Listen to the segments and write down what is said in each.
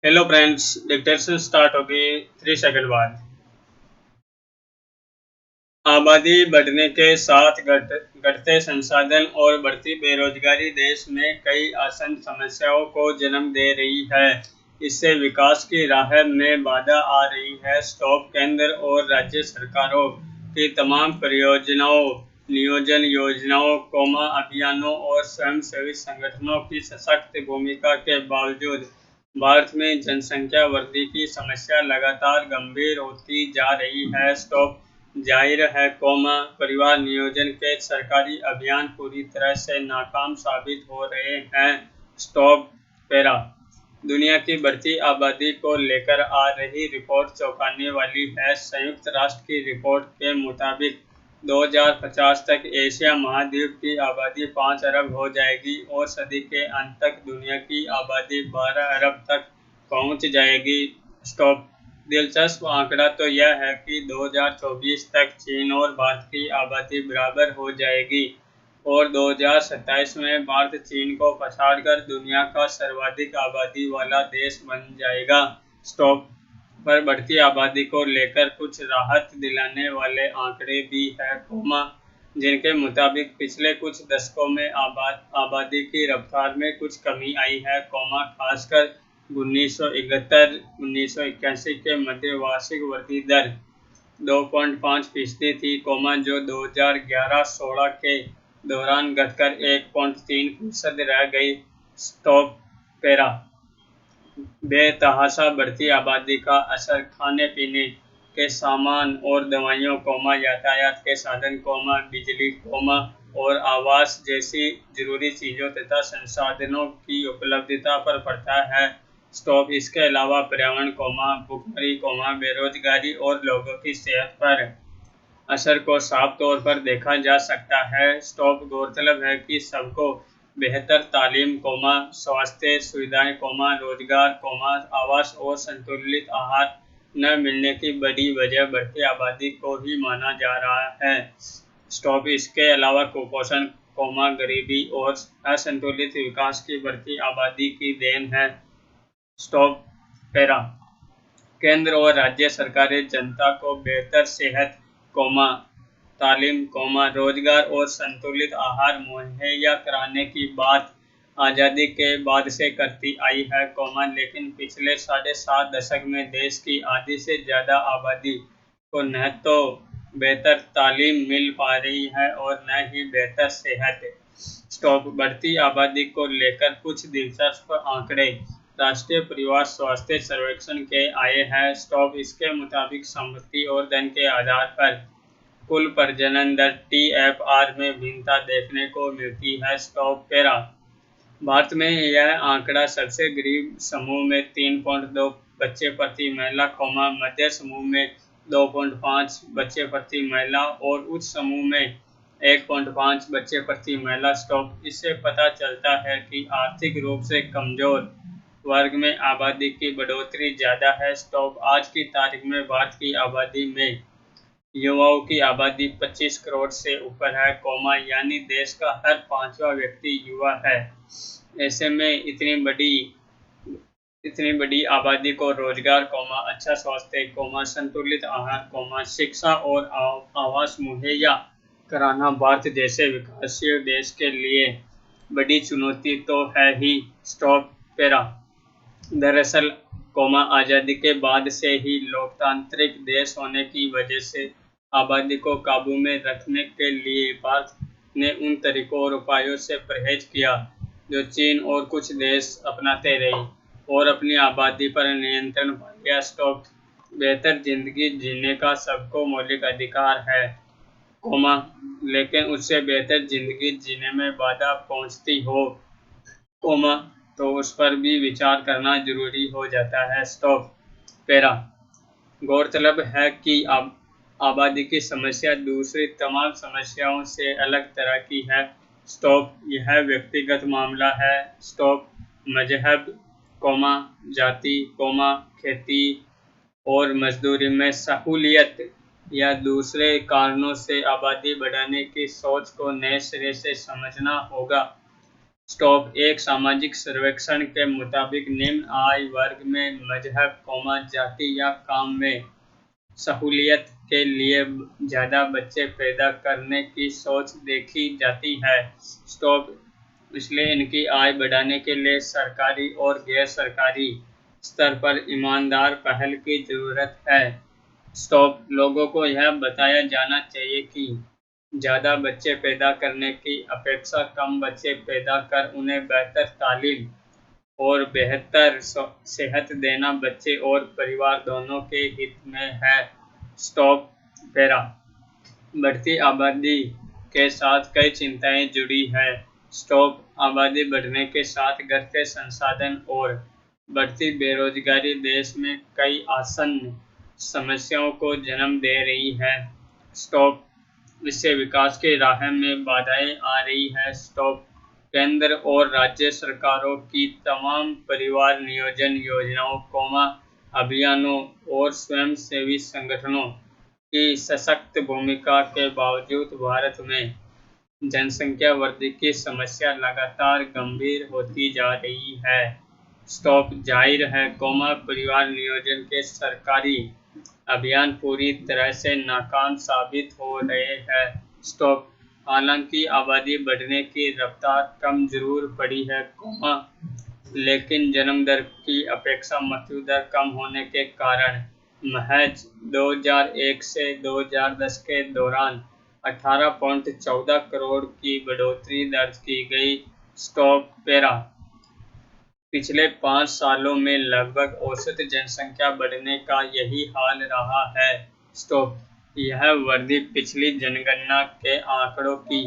Hello friends, dictation start होगी 3 second बाद। आबादी बढ़ने के साथ घटते संसाधन और बढ़ती बेरोजगारी देश में कई आसन समस्याओं को जन्म दे रही है। इससे विकास की राह में बाधा आ रही है। स्टॉप केंद्र और राज्य सरकारों की तमाम परियोजनाओं, नियोजन योजनाओं, अभियानों और स्वयंसेवी संगठनों की सशक्त भूमिका के बावजूद भारत में जनसंख्या वृद्धि की समस्या लगातार गंभीर होती जा रही है। स्टॉप जाहिर है, परिवार नियोजन के सरकारी अभियान पूरी तरह से नाकाम साबित हो रहे हैं। स्टॉप पैरा दुनिया की बढ़ती आबादी को लेकर आ रही रिपोर्ट चौंकाने वाली है। संयुक्त राष्ट्र की रिपोर्ट के मुताबिक 2050 तक एशिया महाद्वीप की आबादी 5 अरब हो जाएगी और सदी के अंत तक दुनिया की आबादी 12 अरब तक पहुंच जाएगी। स्टॉप दिलचस्प आंकड़ा तो यह है कि 2024 तक चीन और भारत की आबादी बराबर हो जाएगी और 2027 में भारत चीन को पछाड़कर दुनिया का सर्वाधिक आबादी वाला देश बन जाएगा। स्टॉप पर बढ़ती आबादी को लेकर कुछ राहत दिलाने वाले आंकड़े भी है, जिनके मुताबिक पिछले कुछ दशकों में आबादी की रफ्तार में कुछ कमी आई है, खासकर 1971-1981 के मध्य वार्षिक वृद्धि दर 2.5% थी, जो 2011-16 के दौरान घटकर 1.3% रह गई। स्टॉप पैरा बेतहाशा बढ़ती आबादी का असर खाने पीने के सामान और दवाइयों, यातायात के साधन, बिजली, और आवास जैसी जरूरी चीजों तथा संसाधनों की उपलब्धता पर पड़ता है। स्टॉप इसके अलावा पर्यावरण, भुखमरी, बेरोजगारी और लोगों की सेहत पर असर को साफ तौर पर देखा जा सकता है। स्टॉप गौरतलब है कि सबको बेहतर तालीम, स्वास्थ्य सुविधाएं, रोजगार, आवास और संतुलित आहार न मिलने की बड़ी वजह बढ़ती आबादी को ही माना जा रहा है। स्टॉप इसके अलावा कुपोषण, गरीबी और असंतुलित विकास की बढ़ती आबादी की देन है। स्टॉप पैरा केंद्र और राज्य सरकारें जनता को बेहतर सेहत, तालीम, रोजगार और संतुलित आहार मुहैया कराने की बात आज़ादी के बाद से करती आई है, लेकिन पिछले 7.5 दशक में देश की आधी से ज़्यादा आबादी को न तो बेहतर तालीम मिल पा रही है और न ही बेहतर सेहत। स्टॉप बढ़ती आबादी को लेकर कुछ दिलचस्प आंकड़े राष्ट्रीय परिवार स्वास्थ्य सर्वेक्षण के आए हैं। स्टॉप इसके मुताबिक संपत्ति और धन के आधार पर कुल प्रजनन दर TFR में भिन्नता देखने को मिलती है। स्टॉप पैरा भारत में यह आंकड़ा सबसे गरीब समूह में 3.2 बच्चे प्रति महिला, मध्य समूह में 2.5 बच्चे प्रति महिला और उच्च समूह में 1.5 बच्चे प्रति महिला। स्टॉप इससे पता चलता है कि आर्थिक रूप से कमजोर वर्ग में आबादी की बढ़ोतरी ज्यादा है। स्टॉप आज की तारीख में भारत की आबादी में युवाओं की आबादी 25 करोड़ से ऊपर है, यानी देश का हर 5वां व्यक्ति युवा है। ऐसे में इतनी बड़ी आबादी को रोजगार, अच्छा स्वास्थ्य, संतुलित आहार, शिक्षा और आवास मुहैया कराना भारत जैसे विकासशील देश के लिए बड़ी चुनौती तो है ही। स्टॉप पैरा दरअसल, आज़ादी के बाद से ही लोकतांत्रिक देश होने की वजह से आबादी को काबू में रखने के लिए भारत ने उन तरीकों और उपायों से परहेज किया जो चीन और कुछ देश अपनाते रहे और अपनी आबादी पर नियंत्रण पा लिया। स्टॉप बेहतर जिंदगी जीने का सबको मौलिक अधिकार है, लेकिन उससे बेहतर जिंदगी जीने में बाधा पहुंचती हो, तो उस पर भी विचार करना जरूरी हो जाता है। स्टॉप पैरा गौरतलब है कि आबादी की समस्या दूसरी तमाम समस्याओं से अलग तरह की है। स्टॉप यह व्यक्तिगत मामला है। स्टॉप मजहब, जाति, खेती और मजदूरी में सहूलियत या दूसरे कारणों से आबादी बढ़ाने की सोच को नए सिरे से समझना होगा। स्टॉप एक सामाजिक सर्वेक्षण के मुताबिक निम्न आय वर्ग में मजहब, जाति या काम में सहूलियत के लिए ज्यादा बच्चे पैदा करने की सोच देखी जाती है। स्टॉप इसलिए इनकी आय बढ़ाने के लिए सरकारी और गैर सरकारी स्तर पर ईमानदार पहल की जरूरत है। स्टॉप लोगों को यह बताया जाना चाहिए कि ज़्यादा बच्चे पैदा करने की अपेक्षा कम बच्चे पैदा कर उन्हें बेहतर तालीम और बेहतर सेहत देना बच्चे और परिवार दोनों के हित में है। स्टॉप पैरा बढ़ती आबादी के साथ कई चिंताएं जुड़ी हैं। स्टॉप आबादी बढ़ने के साथ घटते संसाधन और बढ़ती बेरोजगारी देश में कई आसन्न समस्याओं को जन्म दे रही है। स्टॉप इससे विकास की राह में बाधाएं आ रही है। स्टॉप केंद्र और राज्य सरकारों की तमाम परिवार नियोजन योजनाओं, अभियानों और स्वयंसेवी संगठनों की सशक्त भूमिका के बावजूद भारत में जनसंख्या वृद्धि की समस्या लगातार गंभीर होती जा रही है। स्टॉप जाहिर है, परिवार नियोजन के सरकारी अभियान पूरी तरह से नाकाम साबित हो रहे हैं। स्टॉप हालांकि आबादी बढ़ने की रफ्तार कम जरूर पड़ी है, लेकिन जन्म दर की अपेक्षा मृत्यु दर कम होने के कारण महज 2001 से 2010 के दौरान 18.14 करोड़ की बढ़ोतरी दर्ज की गई। स्टॉप पैरा पिछले 5 सालों में लगभग औसत जनसंख्या बढ़ने का यही हाल रहा है। स्टॉप यह वृद्धि पिछली जनगणना के आंकड़ों की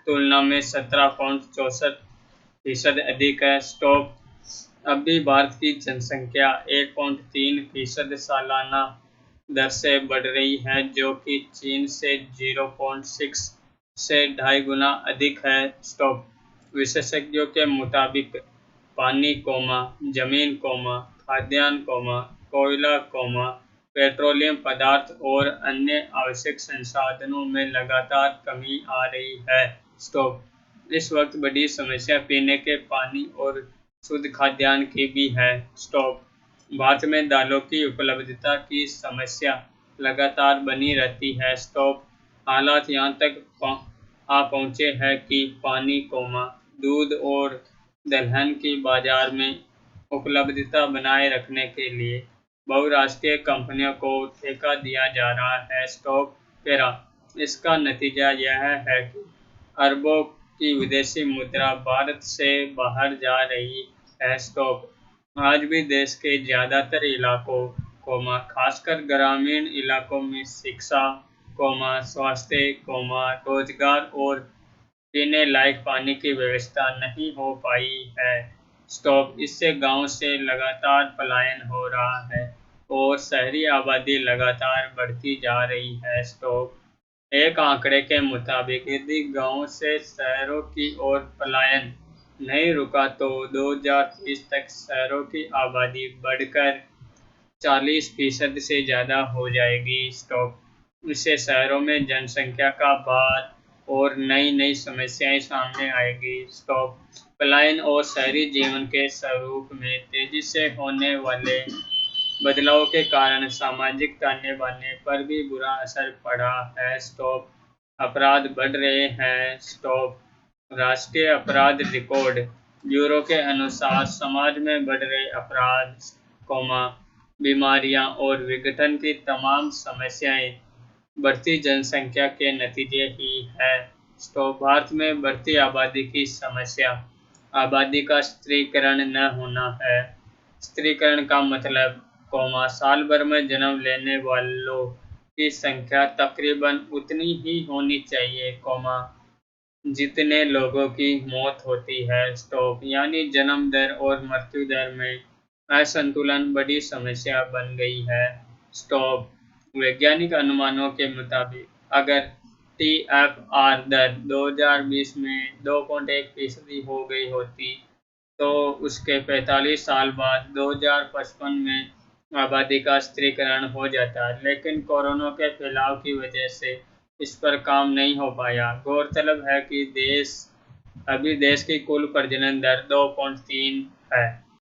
तुलना में 17.64% अधिक है। स्टॉप अब भी भारत की जनसंख्या 1.3% सालाना दर से बढ़ रही है, जो कि चीन से 0.6 से 2.5 गुना अधिक है। स्टॉप विशेषज्ञों के मुताबिक पानी, जमीन, खाद्यान्न, कोयला, पेट्रोलियम पदार्थ और अन्य आवश्यक संसाधनों में लगातार कमी आ रही है। स्टॉप इस वक्त बड़ी समस्या पीने के पानी और शुद्ध खाद्यान्न की भी है। स्टॉप भारत में दालों की उपलब्धता की समस्या लगातार बनी रहती है। स्टॉप हालात यहाँ तक आ पहुँचे हैं कि पानी, दूध और दलहन की बाजार में उपलब्धता बनाए रखने के लिए बहुराष्ट्रीय कंपनियों को ठेका दिया जा रहा है। स्टॉप पैरा इसका नतीजा यह है कि अरबों की विदेशी मुद्रा भारत से बाहर जा रही है। स्टॉप आज भी देश के ज्यादातर इलाकों, खासकर ग्रामीण इलाकों में शिक्षा, स्वास्थ्य, रोजगार और पीने लायक पानी की व्यवस्था नहीं हो पाई है। स्टॉप इससे गांव से लगातार पलायन हो रहा है और शहरी आबादी लगातार बढ़ती जा रही है। स्टॉप एक आंकड़े के मुताबिक यदि गांवों से शहरों की ओर पलायन नहीं रुका तो 2030 तक शहरों की आबादी बढ़कर 40% से ज़्यादा हो जाएगी। स्टॉप इससे शहरों में जनसंख्या का भार और नई समस्याएं सामने आएगी। स्टॉप पलायन और शहरी जीवन के स्वरूप में तेजी से होने वाले बदलाव के कारण सामाजिक ताने-बाने पर भी बुरा असर पड़ा है। स्टॉप अपराध बढ़ रहे हैं। स्टॉप राष्ट्रीय अपराध रिकॉर्ड ब्यूरो के अनुसार समाज में बढ़ रहे अपराध, बीमारियां और विघटन की तमाम समस्याएं बढ़ती जनसंख्या के नतीजे ही है। स्टॉप भारत में बढ़ती आबादी की समस्या आबादी का स्त्रीकरण न होना है। स्त्रीकरण का मतलब, साल भर में जन्म लेने वालों की संख्या तकरीबन उतनी ही होनी चाहिए, जितने लोगों की मौत होती है। स्टॉप यानी जन्म दर और मृत्यु दर में असंतुलन बड़ी समस्या बन गई है। स्टॉप वैज्ञानिक अनुमानों के मुताबिक अगर TFR दर 2020 में 2.1% हो गई होती तो उसके 45 साल बाद 2055 में आबादी का स्त्रीकरण हो जाता, लेकिन कोरोना के फैलाव की वजह से इस पर काम नहीं हो पाया। गौरतलब है कि देश अभी देश की कुल प्रजनन दर 2.3 है।